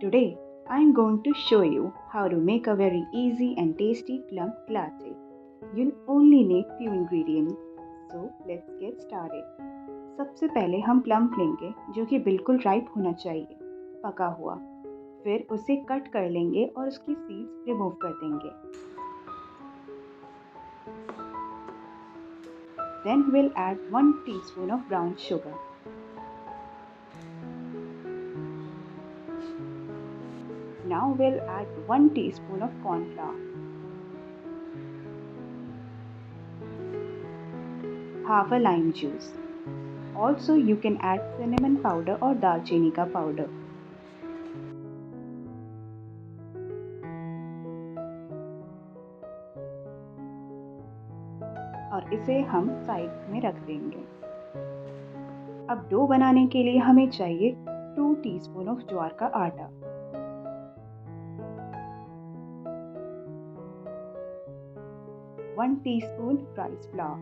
Today, I'm going to show you how to make a very easy and tasty plum latte. You'll only need few ingredients. So let's get started. सबसे पहले हम plum लेंगे जो कि बिल्कुल ripe होना चाहिए, पका हुआ। फिर उसे कट कर लेंगे और उसकी सीड्स रिमूव कर देंगे। Then we'll add 1 teaspoon of brown sugar. Now we'll add 1 teaspoon of corn flour, half a lime juice. Also you can add cinnamon powder or दालचीनी का powder. और इसे हम साइड में रख देंगे। अब डो बनाने के लिए हमें चाहिए 2 टीस्पून ऑफ ज्वार का आटा, 1 teaspoon rice flour,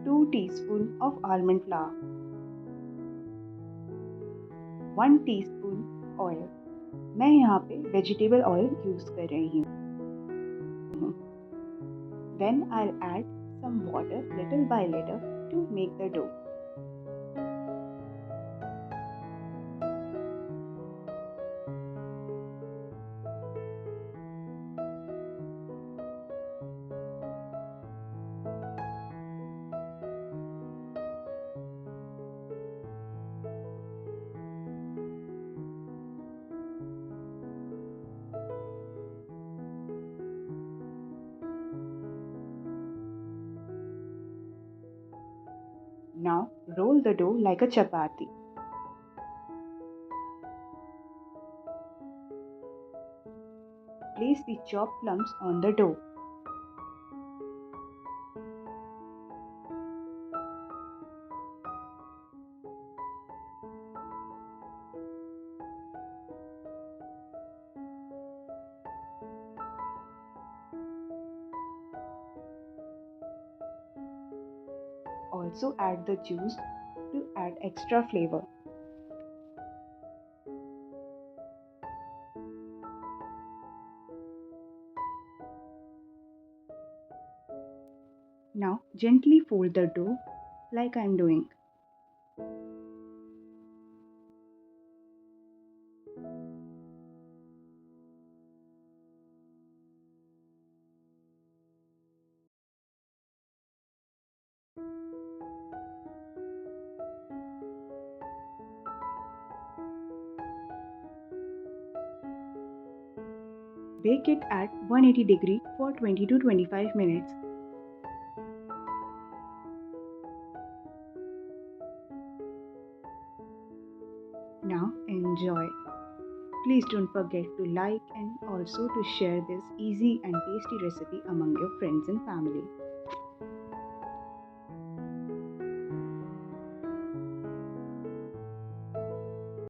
2 teaspoon of almond flour, 1 teaspoon oil. मैं यहाँ पे vegetable oil यूज कर रही हूँ। Then I'll add some water little by little to make the dough. Now roll the dough like a chapati. Place the chopped plums on the dough. Also add the juice to add extra flavor. Now gently fold the dough like I am doing. Bake it at 180 degree for 20 to 25 minutes. Now enjoy. Please don't forget to like and also to share this easy and tasty recipe among your friends and family.